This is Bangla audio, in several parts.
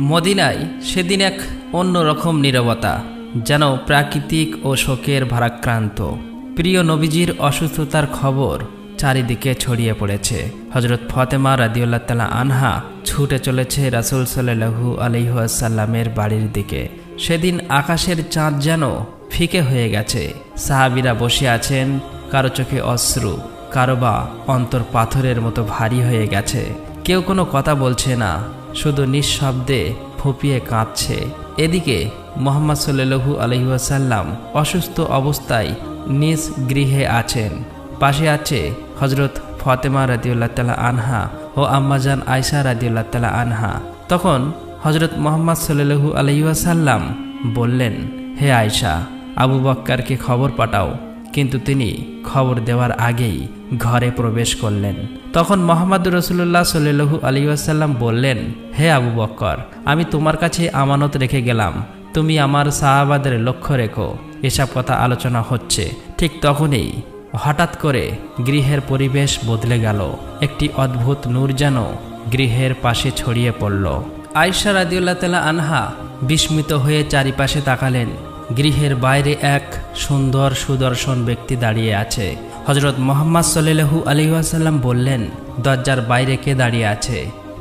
মদিনায় সেদিন এক অন্যরকম নীরবতা, যেন প্রাকৃতিক ও শোকের ভারাক্রান্ত। প্রিয় নবীজির অসুস্থতার খবর চারিদিকে ছড়িয়ে পড়েছে। হজরত ফাতেমা রাদিয়াল্লাহু তাআলা আনহা ছুটে চলেছে রাসূল সাল্লাল্লাহু আলাইহি ওয়াসাল্লামের বাড়ির দিকে। সেদিন আকাশের চাঁদ যেন ফিকে হয়ে গেছে। সাহাবীরা বসে আছেন, কারো চোখে অশ্রু, কারো বা অন্তর পাথরের মতো ভারী হয়ে গেছে। কেউ কোনো কথা বলছে না, শুধু নিঃশব্দে ফুঁপিয়ে কাঁদছে। এদিকে মুহাম্মদ সাল্লাল্লাহু আলাইহি ওয়াসাল্লাম অসুস্থ অবস্থায় নিজ গৃহে আছেন। পাশে আছে হজরত ফাতেমা রাদিয়াল্লাহু তাআলা আনহা ও আম্মাজান আয়েশা রাদিয়াল্লাহু তাআলা আনহা। তখন হজরত মুহাম্মদ সাল্লাল্লাহু আলাইহি ওয়াসাল্লাম বললেন, হে আয়েশা, আবু বক্করকে খবর পাঠাও। কিন্তু তিনি খবর দেওয়ার আগেই ঘরে প্রবেশ করলেন। তখন মুহাম্মদুর রাসূলুল্লাহ সাল্লাল্লাহু আলাইহি ওয়াসাল্লাম বললেন, হে আবু বক্কর, আমি তোমার কাছে আমানত রেখে গেলাম, তুমি আমার সাহাবাদের লক্ষ্য রেখো। এসব কথা আলোচনা হচ্ছে। ঠিক তখনই হঠাৎ করে গৃহের পরিবেশ বদলে গেল। একটি অদ্ভুত নূর যেন গৃহের পাশে ছড়িয়ে পড়ল। আয়েশা রাদিয়াল্লাহু তাআলা আনহা বিস্মিত হয়ে চারিপাশে তাকালেন। গৃহের বাইরে এক সুন্দর সুদর্শন ব্যক্তি দাঁড়িয়ে আছে। হজরত মুহাম্মদ সাল্লাল্লাহু আলাইহি ওয়াসাল্লাম বললেন, দরজার বাইরে কে দাঁড়িয়ে আছে?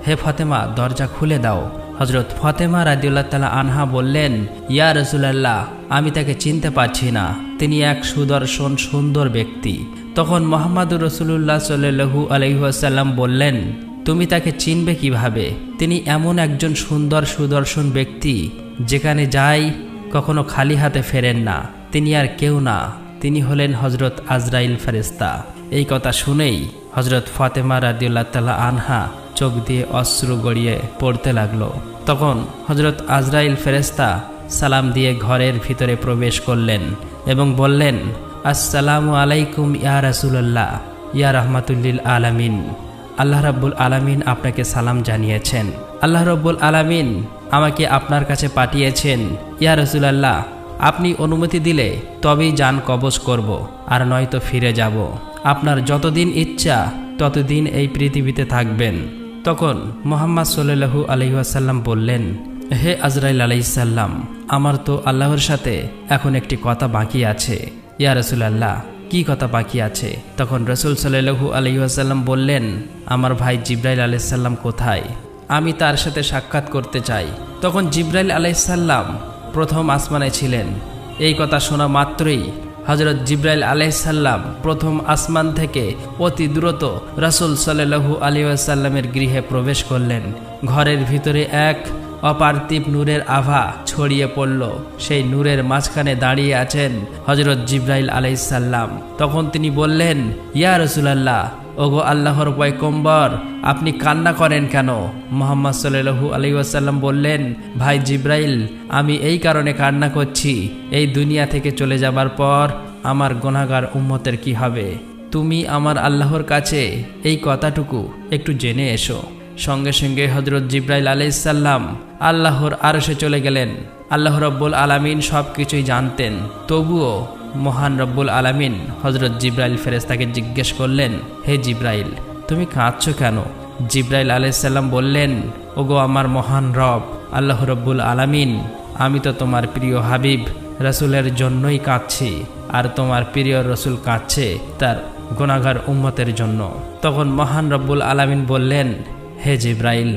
হে ফাতেমা, দরজা খুলে দাও। হজরত ফাতেমা রাদিয়াল্লাহু তাআলা আনহা বললেন, ইয়া রাসূলুল্লাহ, আমি তাকে চিনতে পারছি না, তিনি এক সুদর্শন সুন্দর ব্যক্তি। তখন মুহাম্মদুর রাসূলুল্লাহ সাল্লাল্লাহু আলাইহি ওয়াসাল্লাম বললেন, তুমি তাকে চিনবে কিভাবে? তিনি এমন একজন সুন্দর সুদর্শন ব্যক্তি, যেখানে যায় কখনো খালি হাতে ফেরেন না। তিনি আর কেউ না, তিনি হলেন হজরত আজরাইল ফেরেশতা। এই কথা শুনেই হজরত ফাতেমা রাদিয়াল্লাহু তাআলা আনহা চোখ দিয়ে অশ্রু গড়িয়ে পড়তে লাগলো। তখন হজরত আজরাইল ফেরেশতা সালাম দিয়ে ঘরের ভিতরে প্রবেশ করলেন এবং বললেন, আসসালামু আলাইকুম ইয়া রাসূলুল্লাহ, ইয়া রাহমাতুল্লিল আলামিন। আল্লাহ রাব্বুল আলামিন আপনাকে সালাম জানিয়েছেন। আল্লাহ রাব্বুল আলামিন আমাকে আপনার কাছে পাঠিয়েছেন। ইয়া রাসূলুল্লাহ, আপনি অনুমতি দিলে তবেই জান কবজ করব, আর নয়তো ফিরে যাব। আপনার যতদিন ইচ্ছা ততদিন এই পৃথিবীতে থাকবেন। তখন মুহাম্মদ সাল্লাল্লাহু আলাইহি ওয়াসাল্লাম বললেন, হে আজরাইল আলাইহিস সালাম, আমার তো আল্লাহর সাথে এখন একটি কথা বাকি আছে। ইয়া রাসূলুল্লাহ, কি কথা বাকি আছে? তখন রাসূল সাল্লাল্লাহু আলাইহি ওয়াসাল্লাম বললেন, আমার ভাই জিবরাইল আলাইহিস সালাম কোথায়? আমি তার সাথে সাক্ষাৎ করতে চাই। তখন জিবরাইল আলাইহিস সালাম প্রথম আসমানে ছিলেন। এই কথা শোনা মাত্রই হযরত জিবরাইল আলাইহিস সালাম প্রথম আসমান থেকে অতি দ্রুত রাসূল সাল্লাল্লাহু আলাইহি ওয়াসাল্লামের গৃহে প্রবেশ করলেন। ঘরের ভিতরে এক অপার্থিব নূরের আভা ছড়িয়ে পড়ল। সেই নূরের মাঝখানে দাঁড়িয়ে আছেন হযরত জিবরাইল আলাইহিস সালাম। তখন তিনি বললেন, ইয়া রাসূলুল্লাহ, ওগো আল্লাহর পয়গম্বর, আপনি কান্না করেন কেন? মুহাম্মদ সাল্লাল্লাহু আলাইহি ওয়াসাল্লাম বললেন, ভাই জিবরাইল, আমি এই কারণে কান্না করছি, এই দুনিয়া থেকে চলে যাবার পর আমার গুনাহগার উম্মতের কি হবে? তুমি আমার আল্লাহর কাছে এই কথাটুকু একটু জেনে এসো। সঙ্গে সঙ্গে হযরত জিবরাইল আলাইহিস সালাম আল্লাহর আরশে চলে গেলেন। আল্লাহ রাব্বুল আলামিন সব কিছুই জানতেন, তবুও মহান রব্বুল আলামিন হযরত জিবরাইল ফেরেশতাকে জিজ্ঞেস করলেন, হে জিবরাইল, তুমি কাঁদছো কেন? জিবরাইল আলাইহিস সালাম বললেন, ওগো আমার মহান রব আল্লাহ রব্বুল আলামিন, আমি তো তোমার প্রিয় হাবিব রাসূলের জন্যই কাঁদছি, আর তোমার প্রিয় রাসূল কাঁদছে তার গুনাহগার উম্মতের জন্য। তখন মহান রব্বুল আলামিন বললেন, হে জিবরাইল,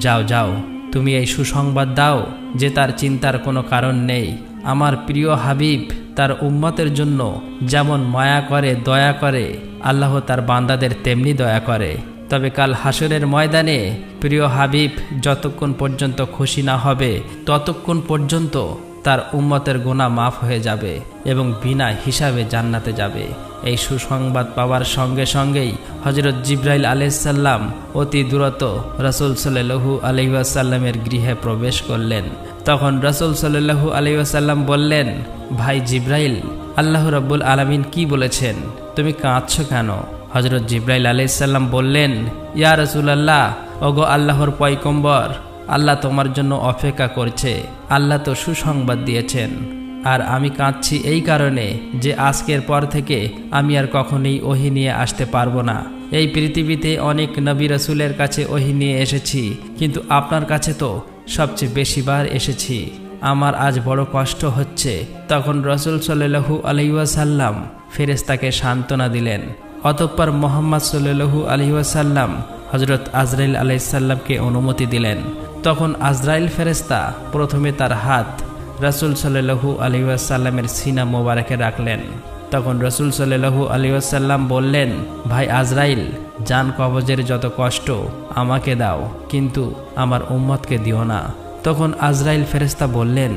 যাও যাও, তুমি এই সুসংবাদ দাও যে তার চিন্তার কোনো কারণ নেই। আমার প্রিয় হাবিব তার উম্মতের জন্য যেমন মায়া করে, দয়া করে, আল্লাহ তার বান্দাদের তেমনি দয়া করে। তবে কাল হাসরের ময়দানে প্রিয় হাবিব যতক্ষণ পর্যন্ত খুশি না হবে ততক্ষণ পর্যন্ত তার উম্মতের গুনাহ মাফ হয়ে যাবে এবং বিনা হিসাবে জান্নাতে যাবে। এই সুসংবাদ পাওয়ার সঙ্গে সঙ্গেই হযরত জিবরাইল আলাইহিস সালাম অতি দ্রুত রাসূল সাল্লাল্লাহু আলাইহি ওয়াসাল্লামের গৃহে প্রবেশ করলেন। তখন রাসূল সাল্লাল্লাহু আলাইহি ওয়াসাল্লাম বললেন, ভাই জিবরাইল, আল্লাহ রাব্বুল আলামিন কি বলেছেন? তুমি কাঁদছো কেন? হযরত জিবরাইল আলাইহিস সালাম বললেন, ইয়া রাসূলুল্লাহ, ওগো আল্লাহর পয়গম্বর, আল্লাহ তোমার জন্য অপেক্ষা করছে। আল্লাহ তো সুসংবাদ দিয়েছেন। আর আমি কাঁদছি এই কারণে যে আজকের পর থেকে আমি আর কখনোই ওহী নিয়ে আসতে পারবো না। এই পৃথিবীতে অনেক নবী রাসূলের কাছে ওহী নিয়ে এসেছি, কিন্তু আপনার কাছে তো সবচেয়ে বেশিবার এসেছি, আমার আজ বড় কষ্ট হচ্ছে। তখন রাসূল সাল্লাল্লাহু আলাইহি ওয়াসাল্লাম ফেরেশতাকে সান্ত্বনা দিলেন। অতঃপর মুহাম্মদ সাল্লাল্লাহু আলাইহি ওয়াসাল্লাম হযরত আজরাইল আলাইহিস সালামকে অনুমতি দিলেন। তখন আজরাইল ফেরেশতা প্রথমে তার হাত রাসূল সাল্লাল্লাহু আলাইহি ওয়াসাল্লামের সিনা মোবারকে রাখলেন। তখন রাসূল সাল্লাল্লাহু আলাইহি ওয়াসাল্লাম বললেন, ভাই আজরাইল, জান কবজের যত কষ্ট আমাকে দাও, কিন্তু আমার উম্মতকে দিও না। তখন আজরাইল ফেরেশতা বললেন,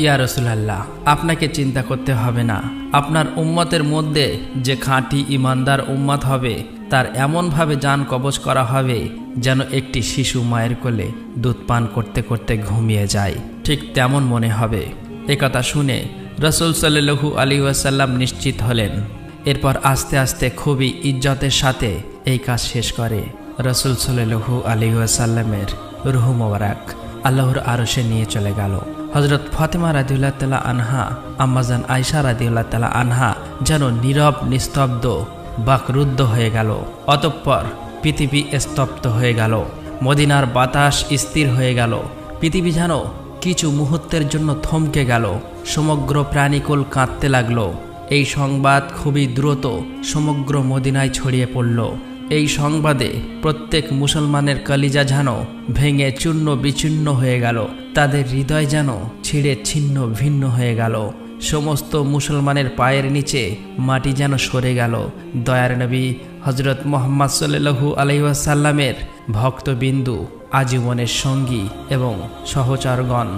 ইয়া রাসূলুল্লাহ, আপনাকে চিন্তা করতে হবে না। আপনার উম্মতের মধ্যে যে খাঁটি ঈমানদার উম্মত হবে তার এমনভাবে জান কবজ করা হবে যেন একটি শিশু মায়ের কোলে দুধ পান করতে করতে ঘুমিয়ে যায়, ঠিক তেমন মনে হবে। একথা শুনে রাসূল সাল্লাল্লাহু আলাইহি ওয়াসাল্লাম নিশ্চিত হলেন। এরপর আস্তে আস্তে খুবই ইজ্জতের সাথে এই কাজ শেষ করে রাসূল সাল্লাল্লাহু আলাইহি ওয়াসাল্লামের রূহ মোবারক আল্লাহর আরশে নিয়ে চলে গেল। হযরত ফাতেমা রাদিয়াল্লাহু তাআলা আনহা, আম্মাজান আয়েশা রাদিয়াল্লাহু তাআলা আনহা যেন নীরব নিস্তব্ধ বাকরুদ্ধ হয়ে গেল। অতঃপর পৃথিবী স্তব্ধ হয়ে গেল, মদিনার বাতাস স্থির হয়ে গেল। পৃথিবী যেন কিছু মুহূর্তের জন্য থমকে গেল, সমগ্র প্রাণীকুল কাঁদতে লাগলো। এই সংবাদ খুবই দ্রুত সমগ্র মদিনায় ছড়িয়ে পড়ল। এই সংবাদে প্রত্যেক মুসলমানের কলিজা যেন ভেঙে চূর্ণ বিচূর্ণ হয়ে গেল, তাদের হৃদয় যেন ছিঁড়ে ছিন্ন ভিন্ন হয়ে গেল। সমস্ত মুসলমানের পায়ের নিচে মাটি যেন সরে গেল। দয়ার নবী হযরত মুহাম্মদ সাল্লাল্লাহু আলাইহি ওয়াসাল্লামের ভক্তবিন্দু, আজীবনের সঙ্গী এবং সহচরগণ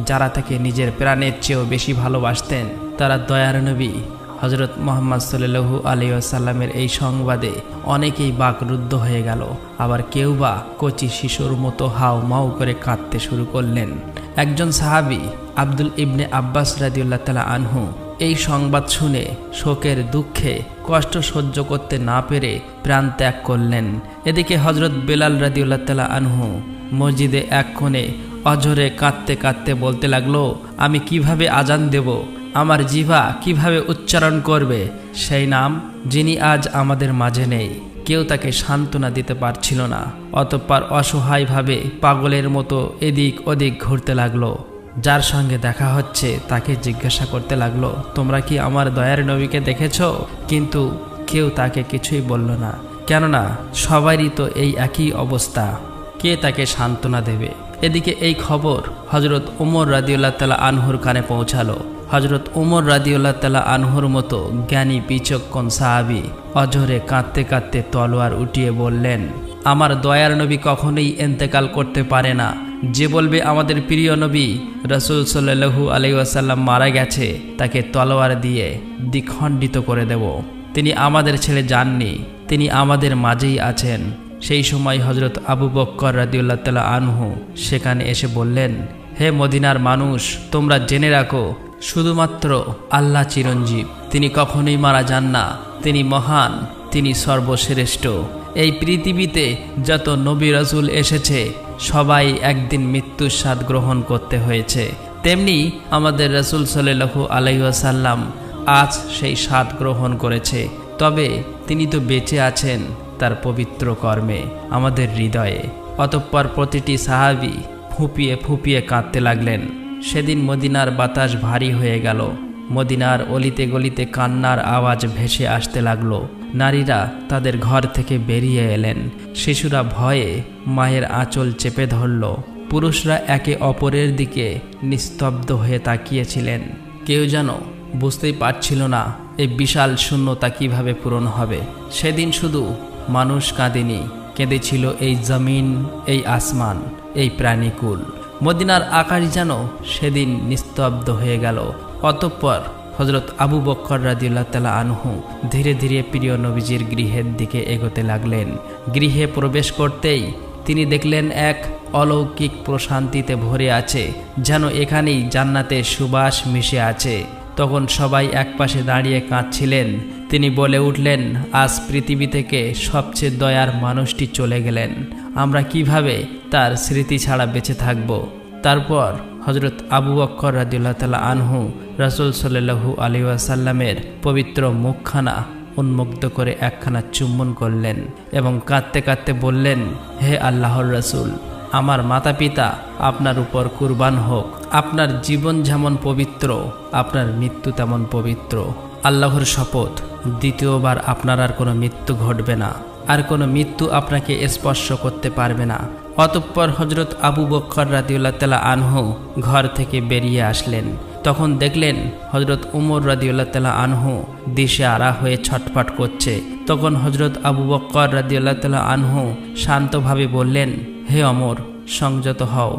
যারা তাকে নিজের প্রাণের চেয়েও বেশি ভালোবাসতেন, তারা দয়ার নবী হযরত মুহাম্মদ সাল্লাল্লাহু আলাইহি ওয়াসাল্লামের এই সংবাদে অনেকেই বাকরুদ্ধ হয়ে গেল। আবার কেউ বা কচি শিশুর মতো হাউ মাউ করে কাঁদতে শুরু করলেন। একজন সাহাবী আব্দুল ইবনে আব্বাস রাদিয়াল্লাহু তাআলা আনহু এই সংবাদ শুনে শোকের দুঃখে কষ্ট সহ্য করতে না পেরে প্রাণ ত্যাগ করলেন। এদিকে হযরত বেলাল রাদিয়াল্লাহু তাআলা আনহু মসজিদে এক কোণে অঝরে কাঁদতে কাঁদতে বলতে লাগলো, আমি কিভাবে আজান দেব, আমার জিহ্বা কিভাবে উচ্চারণ করবে সেই নাম যিনি আজ আমাদের মাঝে নেই। কেউ তাকে সান্ত্বনা দিতে পারছিল না। অতঃপর অসহায়ভাবে পাগলের মতো এদিক ওদিক ঘুরতে লাগলো। যার সঙ্গে দেখা হচ্ছে তাকে জিজ্ঞাসা করতে লাগলো, তোমরা কি আমার দয়ার নবীকে দেখেছো? কিন্তু কেউ তাকে কিছুই বলল না, কেননা সবারই তো এই একই অবস্থা। কে তাকে সান্ত্বনা দেবে? এদিকে এই খবর হযরত উমর রাদিয়াল্লাহু তাআলা আনহুর কানে পৌঁছালো। হযরত উমর রাদিয়াল্লাহু তাআলা আনহুর মতো জ্ঞানী বিচক্ষণ সাহাবী অঝরে কাঁদতে কাঁদতে তলোয়ার উঠিয়ে বললেন, আমার দয়ার নবী কখনোই ইন্তেকাল করতে পারে না। যে বলবে আমাদের প্রিয় নবী রাসূল সাল্লাল্লাহু আলাইহি ওয়াসাল্লাম মারা গেছে, তাকে তলোয়ার দিয়ে দ্বিখণ্ডিত করে দেব। তিনি আমাদের ছেড়ে যাননি, তিনি আমাদের মাঝেই আছেন। সেই সময় হযরত আবু বকর রাদিয়াল্লাহু তাআলা আনহু সেখানে এসে বললেন, হে মদিনার মানুষ, তোমরা জেনে রাখো, শুধুমাত্র আল্লাহ চিরঞ্জীব, তিনি কখনোই মারা যান না। তিনি মহান, তিনি সর্বশ্রেষ্ঠ। এই পৃথিবীতে যত নবী রাসূল এসেছে সবাই একদিন মৃত্যুর স্বাদ গ্রহণ করতে হয়েছে, তেমনি আমাদের রাসূল সাল্লাল্লাহু আলাইহি ওয়াসাল্লাম আজ সেই স্বাদ গ্রহণ করেছে। তবে তিনি তো বেঁচে আছেন তার পবিত্র কর্মে আমাদের হৃদয়ে। অতঃপর প্রতিটি সাহাবী ফুঁপিয়ে ফুঁপিয়ে কাঁদতে লাগলেন। সেদিন মদিনার বাতাস ভারী হয়ে গেল। মদিনার অলিতে গলিতে কান্নার আওয়াজ ভেসে আসতে লাগলো। নারীরা তাদের ঘর থেকে বেরিয়ে এলেন। শিশুরা ভয়ে মায়ের আঁচল চেপে ধরল। পুরুষরা একে অপরের দিকে নিস্তব্ধ হয়ে তাকিয়েছিলেন। কেউ যেন বুঝতেই পারছিল না এই বিশাল শূন্যতা কিভাবে পূরণ হবে। সেদিন শুধু মানুষ কাঁদেনি, কেঁদেছিল এই জমিন, এই আসমান, এই প্রাণীকুল। মদিনার আকাশ যেন সেদিন নিস্তব্ধ হয়ে গেল। অতঃপর হযরত আবু বকর রাদিয়াল্লাহু তাআলা আনহু ধীরে ধীরে প্রিয় নবীজির গৃহের দিকে এগোতে লাগলেন। গৃহে প্রবেশ করতেই তিনি দেখলেন এক অলৌকিক প্রশান্তিতে ভরে আছে, যেন এখানেই জান্নাতের সুবাস মিশে আছে। তখন সবাই একপাশে দাঁড়িয়ে কাঁদছিলেন। তিনি বলে উঠলেন, আজ পৃথিবী থেকে সবচেয়ে দয়ার মানুষটি চলে গেলেন, আমরা কিভাবে তার স্মৃতি ছাড়া বেঁচে থাকব। তারপর হযরত আবু বকর রাদিয়াল্লাহু তাআলা আনহু রাসূল সাল্লাল্লাহু আলাইহি ওয়াসাল্লামের পবিত্র মুখখানা উন্মুক্ত করে একখানা চুম্বন করলেন এবং কাঁদতে কাঁদতে বললেন, হে আল্লাহর রাসূল, আমার মাতা পিতা আপনার উপর কুরবান হোক। আপনার জীবন যেমন পবিত্র, আপনার মৃত্যু তেমন পবিত্র। আল্লাহর শপথ, দ্বিতীয়বার আপনার আর কোনো মৃত্যু ঘটবে না, আর কোনো মৃত্যু আপনাকে স্পর্শ করতে পারবে না। অতঃপর হজরত আবু বকর রাদিয়াল্লাহু তাআলা আনহু ঘর থেকে বেরিয়ে আসলেন। তখন দেখলেন হজরত উমর রাদিয়াল্লাহু তাআলা আনহু দিশেহারা হয়ে ছটফট করছে। তখন হজরত আবু বকর রাদিয়াল্লাহু তাআলা আনহু শান্তভাবে বললেন, হে অমর, সংযত হও,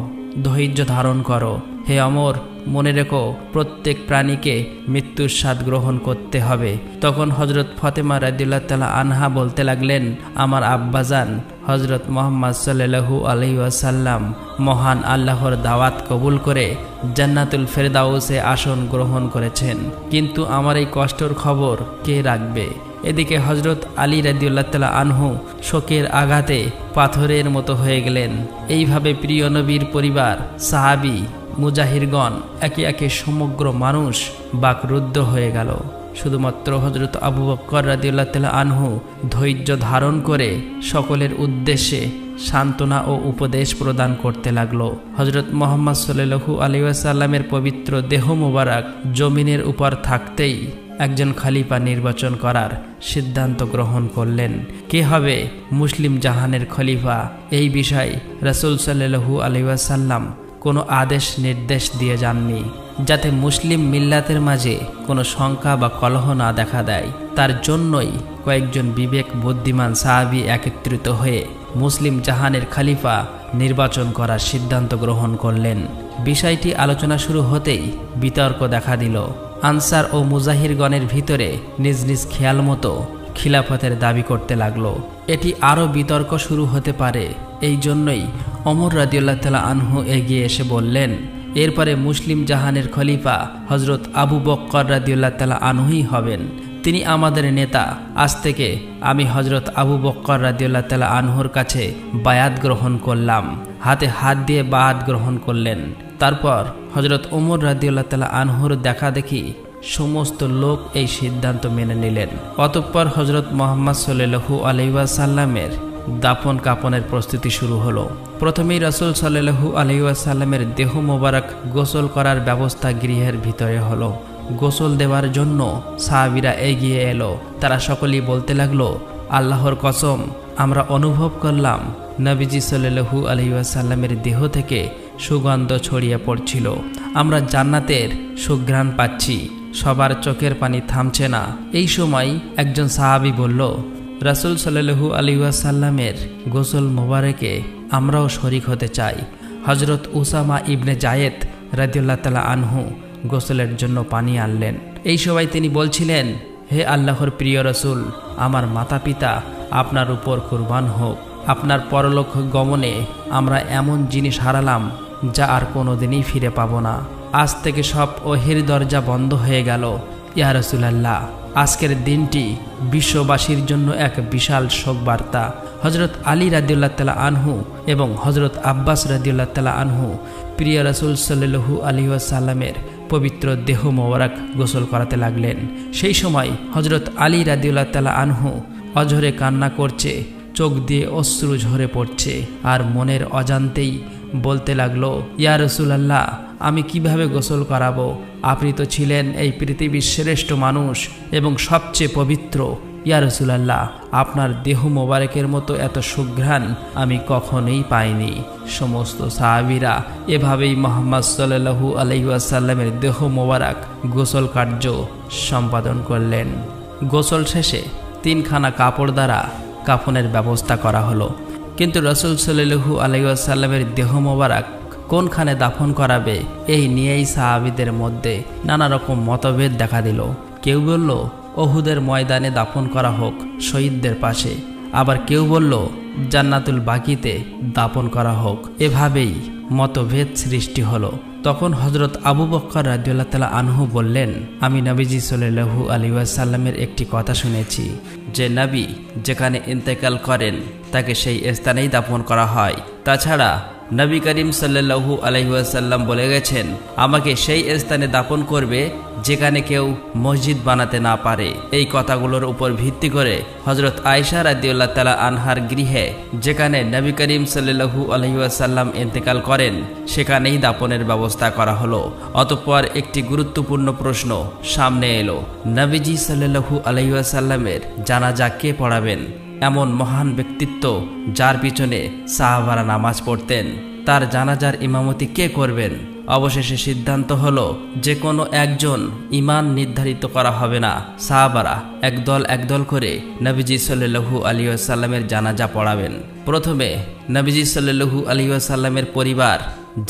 ধৈর্য ধারণ করো। হে অমর, মনে রেখো, প্রত্যেক প্রাণীকে মৃত্যুর স্বাদ গ্রহণ করতে হবে। তখন হজরত ফাতেমা রাদিয়াল্লাহু তাআলা আনহা বলতে লাগলেন, আমার আব্বাজান হজরত মুহাম্মদ সাল্লাল্লাহু আলাইহি ওয়াসাল্লাম মহান আল্লাহর দাওয়াত কবুল করে জান্নাতুল ফেরদাউসে আসন গ্রহণ করেছেন, কিন্তু আমার এই কষ্টের খবর কে রাখবে? এদিকে হজরত আলী রাদিয়াল্লাহু তাআলা আনহু শোকের আঘাতে পাথরের মতো হয়ে গেলেন। এইভাবে প্রিয় নবীর পরিবার, সাহাবী, মুজাহিরগণ, একে একে সমগ্র মানুষ বাকরুদ্ধ হয়ে গেল। শুধুমাত্র হজরত আবু বকর রাদিয়াল্লাহু তাআলা আনহু ধৈর্য ধারণ করে সকলের উদ্দেশ্যে সান্ত্বনা ও উপদেশ প্রদান করতে লাগলো। হজরত মুহাম্মদ সাল্লাল্লাহু আলাইহি ওয়াসাল্লামের পবিত্র দেহ মোবারক জমিনের উপর থাকতেই একজন খলিফা নির্বাচন করার সিদ্ধান্ত গ্রহণ করলেন। কে হবে মুসলিম জাহানের খলিফা? এই বিষয়ে রাসূল সাল্লাল্লাহু আলাইহি ওয়াসাল্লাম কোনো আদেশ নির্দেশ দিয়ে যাননি, যাতে মুসলিম মিল্লাতের মাঝে কোনো শঙ্কা বা কলহ না দেখা দেয়। তার জন্যই কয়েকজন বিবেক বুদ্ধিমান সাহাবী একত্রিত হয়ে মুসলিম জাহানের খলিফা নির্বাচন করার সিদ্ধান্ত গ্রহণ করলেন। বিষয়টি আলোচনা শুরু হতেই বিতর্ক দেখা দিল। আনসার ও মুজাহিরগণের ভিতরে নিজ নিজ খেয়াল মতো খিলাফতের দাবি করতে লাগলো। এটি আরও বিতর্ক শুরু হতে পারে, এই জন্যই ওমর রাদিয়াল্লাহু তাআলা আনহু এগিয়ে এসে বললেন, এরপরে মুসলিম জাহানের খলিফা হজরত আবু বকর রাদিয়াল্লাহু তাআলা আনহুই হবেন। তিনি আমাদের নেতা। আজ থেকে আমি হজরত আবু বকর রাদিয়াল্লাহু তাআলা আনহুর কাছে বায়াত গ্রহণ করলাম। হাতে হাত দিয়ে বায়াত গ্রহণ করলেন। তারপর হজরত ওমর রাদিয়াল্লাহু তাআলা আনহুর দেখা দেখি সমস্ত লোক এই সিদ্ধান্ত মেনে নিলেন। অতঃপর হজরত মুহাম্মদ সাল্লাল্লাহু আলাইহি ওয়াসাল্লামের দাফন কাফনের প্রস্তুতি শুরু হলো। প্রথমেই রাসূল সাল্লাল্লাহু আলাইহি ওয়াসাল্লামের দেহ মোবারক গোসল করার ব্যবস্থা গৃহের ভিতরে হলো। গোসল দেওয়ার জন্য সাহাবীরা এগিয়ে এলো। তারা সকলেই বলতে লাগলো, আল্লাহর কসম, আমরা অনুভব করলাম নবীজি সাল্লাল্লাহু আলাইহি ওয়াসাল্লামের দেহ থেকে সুগন্ধ ছড়িয়ে পড়ছিল। আমরা জান্নাতের সুঘ্রাণ পাচ্ছি। সবার চোখের পানি থামছে না। এই সময় একজন সাহাবী বলল, রাসূল সাল্লাল্লাহু আলাইহি ওয়াসাল্লামের গোসল মোবারকে আমরাও শরীক হতে চাই। হজরত উসামা ইবনে জায়েদ রাদিয়াল্লাহু তাআলা আনহু গোসলের জন্য পানি আনলেন। এই সময় তিনি বলছিলেন, হে আল্লাহর প্রিয় রাসূল, আমার মাতা পিতা আপনার উপর কুরবান হোক। আপনার পরলোক গমনে আমরা এমন জিনিস হারালাম যা আর কোনোদিনই ফিরে পাব না। আজ থেকে সব ওহির দরজা বন্ধ হয়ে গেল। ইয়া রাসূলুল্লাহ, আজকের দিনটি বিশ্ববাসীর জন্য এক বিশাল শোক বার্তা। হজরত আলী রাদিয়াল্লাহু তাআলা আনহু এবং হজরত আব্বাস রাদিয়াল্লাহু তাআলা আনহু প্রিয় রাসূল সাল্লাল্লাহু আলাইহি ওয়াসাল্লামের পবিত্র দেহ মোবারক গোসল করাতে লাগলেন। সেই সময় হজরত আলী রাদিয়াল্লাহু তাআলা আনহু অঝরে কান্না করছে, চোখ দিয়ে অশ্রু ঝরে পড়ছে, আর মনের অজান্তেই বলতে লাগলো, ইয়া রাসূলুল্লাহ, আমি কিভাবে গোসল করাবো? আপনি তো ছিলেন এই পৃথিবীর শ্রেষ্ঠ মানুষ এবং সবচেয়ে পবিত্র। ইয়া রাসূলুল্লাহ, আপনার দেহ মোবারকের মতো এত সুঘ্রাণ আমি কখনোই পাইনি। সমস্ত সাহাবীরা এভাবেই মুহাম্মদ সাল্লাল্লাহু আলাইহি ওয়াসাল্লামের দেহ মোবারক গোসল কার্য সম্পাদন করলেন। গোসল শেষে 3খানা কাপড় দ্বারা কাফনের ব্যবস্থা করা হলো। কিন্তু রাসূল সাল্লাল্লাহু আলাইহি ওয়াসাল্লামের দেহ মোবারক কোনখানে দাফন করাবে, এই নিয়েই সাহাবীদের মধ্যে নানা রকম মতভেদ দেখা দিল। কেউ বলল ওহুদের ময়দানে দাফন করা হোক, শহীদদের পাশে। আবার কেউ বলল জান্নাতুল বাকিতে দাফন করা হোক। এভাবেই মতভেদ সৃষ্টি হলো। তখন হজরত আবু বকর রাদিয়াল্লাহু তাআলা আনহু বললেন, আমি নবীজি সাল্লাল্লাহু আলাইহি ওয়াসাল্লামের একটি কথা শুনেছি, যে নবী যেখানে ইন্তেকাল করেন তাকে সেই স্থানেই দাফন করা হয়। তাছাড়া নবী করিম সাল্লাল্লাহু আলাইহি ওয়াসাল্লাম বলে গেছেন, আমাকে সেই স্থানে দাফন করবে যেখানে কেউ মসজিদ বানাতে না পারে। এই কথাগুলোর উপর ভিত্তি করে হযরত আয়েশা রাদিয়াল্লাহু তাআলা আনহার গৃহে, যেখানে নবী করিম সাল্লাল্লাহু আলাইহি ওয়াসাল্লাম ইন্তেকাল করেন, সেখানেই দাফনের ব্যবস্থা করা হলো। অতঃপর একটি গুরুত্বপূর্ণ প্রশ্ন সামনে এলো, নবীজি সাল্লাল্লাহু আলাইহি ওয়াসাল্লামের জানাজা কে পড়াবেন? এমন মহান ব্যক্তিত্ব যার পিছনে সাহাবারা নামাজ পড়তেন, তার জানাজার ইমামতি কে করবেন? অবশেষে সিদ্ধান্ত হলো যে কোনো একজন ইমাম নির্ধারিত করা হবে না। সাহাবারা একদল করে নবীজি সাল্লাল্লাহু আলাইহি ওয়াসাল্লামের জানাজা পড়াবেন। প্রথমে নবীজি সাল্লাল্লাহু আলাইহি ওয়াসাল্লামের পরিবার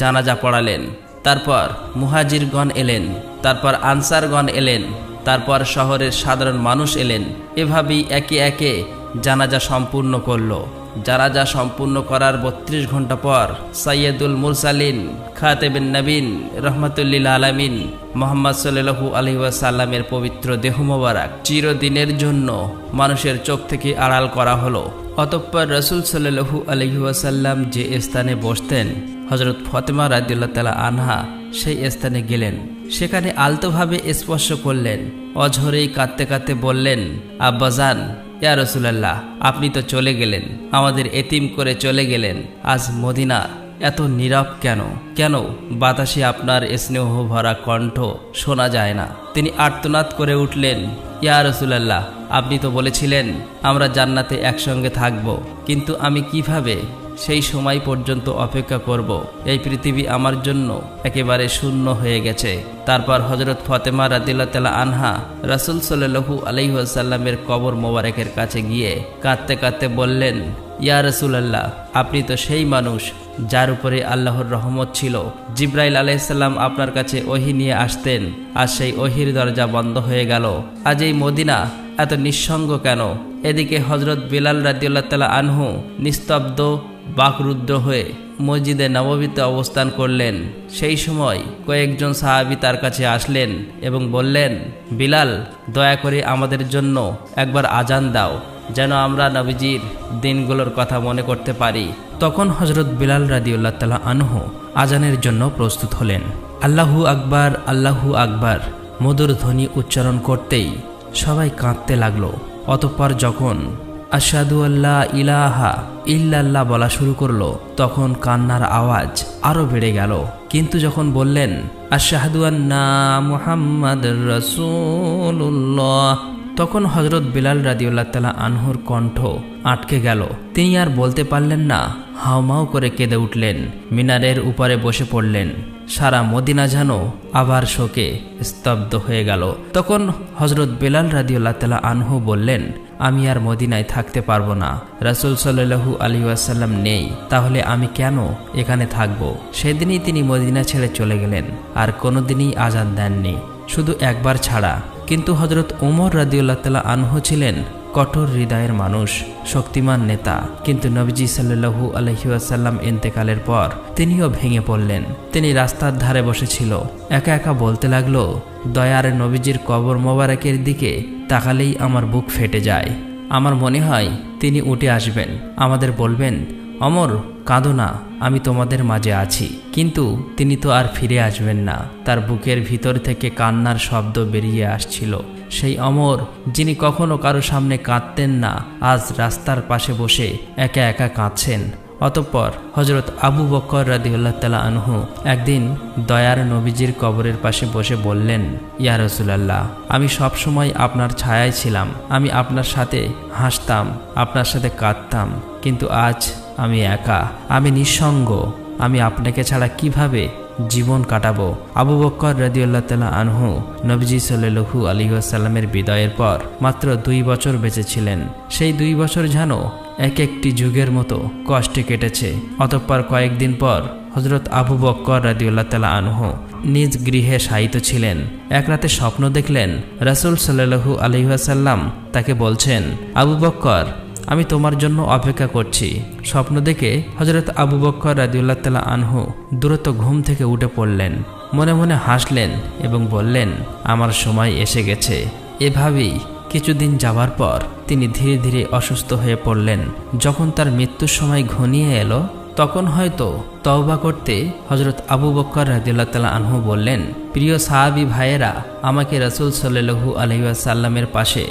জানাজা পড়ালেন, তারপর মুহাজিরগণ এলেন, তারপর আনসারগণ এলেন, তারপর শহরের সাধারণ মানুষ এলেন। এভাবেই একে একে জানাজা সম্পূর্ণ করলো। জানাজা সম্পূর্ণ করার 32 ঘন্টা পর সাইয়্যিদুল মুরসালিন খাতেবুন নবীন রহমাতুল্লিল আলামিন মুহাম্মদ সাল্লাল্লাহু আলাইহি ওয়াসাল্লামের পবিত্র দেহ মোবারক চিরদিনের জন্য মানুষের চোখ থেকে আড়াল করা হলো। অতঃপর রাসূল সাল্লাল্লাহু আলাইহি ওয়াসাল্লাম যে স্থানে বসতেন, হযরত ফাতেমা রাদিয়াল্লাহু তাআলা আনহা সেই স্থানে গেলেন। সেখানে আলতোভাবে স্পর্শ করলেন, অঝরেই কাঁদতে কাঁদতে বললেন, আব্বাজান, ইয়া রাসূলুল্লাহ, আপনি তো চলে গেলেন, আমাদের এতিম করে চলে গেলেন। আজ মদিনা এত নীরব কেন? কেন বাতাসে আপনার স্নেহ ভরা কণ্ঠ শোনা যায় না? তিনি আর্তনাদ করে উঠলেন, ইয়া রাসূলুল্লাহ, আপনি তো বলেছিলেন আমরা জান্নাতে একসঙ্গে থাকব, কিন্তু আমি কিভাবে সেই সময় পর্যন্ত অপেক্ষা করব? এই পৃথিবী আমার জন্য একেবারে শূন্য হয়ে গেছে। তারপর হযরত ফাতেমা রাদিয়াল্লাহু তাআলা আনহা রাসূল সাল্লাল্লাহু আলাইহি ওয়াসাল্লামের কবর মোবারকের কাছে গিয়ে কাঁদতে কাঁদতে বললেন, ইয়া রাসূলুল্লাহ, আপনি তো সেই মানুষ যার উপরে আল্লাহর রহমত ছিল। জিবরাইল আলাইহিস সালাম আপনার কাছে ওহী নিয়ে আসতেন, আর সেই ওহীর দরজা বন্ধ হয়ে গেল। আজ এই মদিনা এত নিঃসঙ্গ কেন? এদিকে হযরত বিলাল রাদিয়াল্লাহু তাআলা আনহু নিস্তব্ধ বাকরুদ্ধ হয়ে মসজিদে নববীতে অবস্থান করলেন। সেই সময় কয়েকজন সাহাবী তার কাছে আসলেন এবং বললেন, বিলাল, দয়া করে আমাদের জন্য একবার আজান দাও, যেন আমরা নবীজির দিনগুলোর কথা মনে করতে পারি। তখন হযরত বিলাল রাদিয়াল্লাহু তাআলা আনহু আজানের জন্য প্রস্তুত হলেন। আল্লাহু আকবার, আল্লাহু আকবার মধুর ধ্বনি উচ্চারণ করতেই সবাই কাঁদতে লাগলো। অতঃপর যখন আশহাদু আল্লা ইলাহা ইল্লাল্লাহ বলা শুরু করলো, তখন কান্নার আওয়াজ আরো বেড়ে গেল। কিন্তু যখন বললেন আশহাদু আন্না মুহাম্মাদুর রাসূলুল্লাহ, তখন হযরত বিলাল রাদিয়াল্লাহু তাআলা আনহুর কণ্ঠ আটকে গেল। তিনি আর বলতে পারলেন না, হাউমাউ করে কেঁদে উঠলেন, মিনারের উপরে বসে পড়লেন। সারা মদিনা যেন আবার শোকে স্তব্ধ হয়ে গেল। তখন হযরত বিলাল রাদিয়াল্লাহু তাআলা আনহু বললেন, আমি আর মদিনায় থাকতে পারবো না। রাসূল সাল্লাল্লাহু আলাইহি ওয়াসাল্লাম নেই, তাহলে আমি কেন এখানে থাকব? সেদিনই তিনি মদিনা ছেড়ে চলে গেলেন, আর কোনোদিনই আজান দেননি, শুধু একবার ছাড়া। কিন্তু হযরত ওমর রাদিয়াল্লাহু তাআলা আনহু ছিলেন কঠোর হৃদয়ের মানুষ, শক্তিমান নেতা। কিন্তু নবীজি সাল্লাল্লাহু আলাইহি ওয়াসাল্লাম ইন্তেকালের পর তিনিও ভেঙে পড়লেন। তিনি রাস্তার ধারে বসেছিল, একা একা বলতে লাগলো, দয়ার নবীজির কবর মোবারকের দিকে তাকালেই আমার বুক ফেটে যায়। আমার মনে হয় তিনি উঠে আসবেন, আমাদের বলবেন, অমর, কাঁদো না, আমি তোমাদের মাঝে আছি। কিন্তু তিনি তো আর ফিরে আসবেন না। তার বুকের ভিতর থেকে কান্নার শব্দ বেরিয়ে আসছিল। সেই অমর, যিনি কখনো কারো সামনে কাঁদতেন না, আজ রাস্তার পাশে বসে একা একা কাঁদছেন। অতঃপর হযরত আবু বকর রাদিয়াল্লাহু তাআলা আনহু একদিন দয়ার নবীজির কবরের পাশে বসে বললেন, ইয়া রাসূলুল্লাহ, আমি সব সময় আপনার ছায়ায় ছিলাম, আমি আপনার সাথে হাসতাম, আপনার সাথে কাঁদতাম, কিন্তু আজ আমি একা, আমি নিঃসঙ্গ, আমি আপনাকে ছাড়া কিভাবে জীবন কাটাবো? আবু বকর রাদিয়াল্লাহু তাআলা আনহু নবীজি সাল্লাল্লাহু আলাইহি ওয়াসাল্লামের বিদায়ের পর মাত্র 2 বছর বেঁচে ছিলেন। সেই 2 বছর যেন এক একটি যুগের মতো কষ্টে কেটেছে। অতঃপর কয়েকদিন পর হযরত আবু বকর রাদিয়াল্লাহু তাআলা আনহু নিজ গৃহে শায়িত ছিলেন। এক রাতে স্বপ্ন দেখলেন, রাসূল সাল্লাল্লাহু আলাইহি ওয়াসাল্লাম তাকে বলছেন, আবু বকর, আমি তোমার জন্য অপেক্ষা করছি। স্বপ্ন দেখে হযরত আবু বকর রাদিয়াল্লাহু তাআলা আনহু দ্রুত ঘুম থেকে উঠে পড়লেন, মনে মনে হাসলেন এবং বললেন, আমার সময় এসে গেছে। এভাবেই কিছুদিন যাওয়ার পর তিনি ধীরে ধীরে অসুস্থ হয়ে পড়লেন। যখন তার মৃত্যুর সময় ঘনিয়ে এলো, তখন হয়তো তওবা করতে হযরত আবু বকর রাদিয়াল্লাহু তাআলা আনহু বললেন, প্রিয় সাহাবী ভাইয়েরা, আমাকে রাসূল সাল্লাল্লাহু আলাইহি ওয়াসাল্লামের পাশে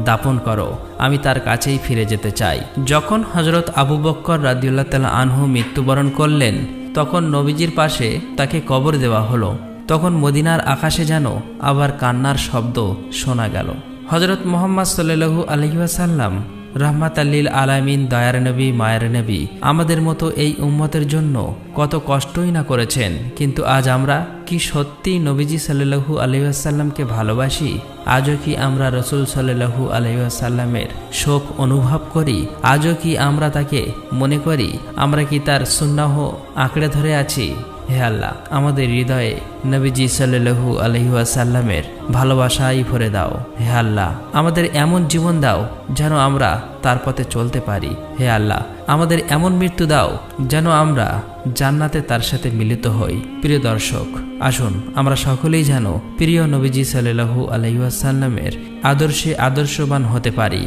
দাপন করো, আমি তার কাছেই ফিরে যেতে চাই। যখন হযরত আবু বকর রাদিয়াল্লাহু তাআলা আনহু মৃত্যুবরণ করলেন, তখন নবীজির পাশে তাকে কবর দেওয়া হলো। তখন মদিনার আকাশে যেন আবার কান্নার শব্দ শোনা গেল। হযরত মুহাম্মদ সাল্লাল্লাহু আলাইহি ওয়াসাল্লাম রাহমাতাল লিল আলামিন, দয়ার নবী, মায়ের নবী, আমাদের মতো এই উম্মতের জন্য কত কষ্টই না করেছেন, কিন্তু আজ আমরা কি সত্যি নবীজি সাল্লাল্লাহু আলাইহি ওয়াসাল্লামকে ভালোবাসি? আজও কি আমরা রাসূল সাল্লাল্লাহু আলাইহি ওয়াসাল্লামের শোক অনুভব করি? আজও কি আমরা তাকে মনে করি? আমরা কি তার সুন্নাহ আঁকড়ে ধরে আছি? হে আল্লাহ, আমাদের হৃদয়ে নবীজি সাল্লাল্লাহু আলাইহি ওয়াসাল্লামের ভালোবাসাই ভরে দাও। হে আল্লাহ, আমাদের এমন জীবন দাও যেন আমরা তার পথে চলতে পারি। হে আল্লাহ, আমাদের এমন মৃত্যু দাও যেন আমরা জান্নাতে তার সাথে মিলিত হই। প্রিয় দর্শক, আসুন আমরা সকলেই যেন প্রিয় নবীজি সাল্লাল্লাহু আলাইহি ওয়াসাল্লামের আদর্শে আদর্শবান হতে পারি।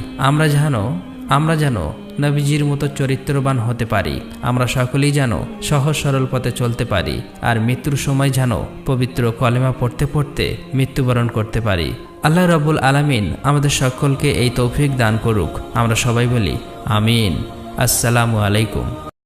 আমরা যেন নবীজির মতো চরিত্রবান হতে পারি। আমরা সকলেই যেন সহজ সরল পথে চলতে পারি, আর মৃত্যুর সময় যেন পবিত্র কলেমা পড়তে পড়তে মৃত্যুবরণ করতে পারি। আল্লাহ রাব্বুল আলামিন আমাদের সকলকে এই তৌফিক দান করুক। আমরা সবাই বলি আমিন। আসসালামু আলাইকুম।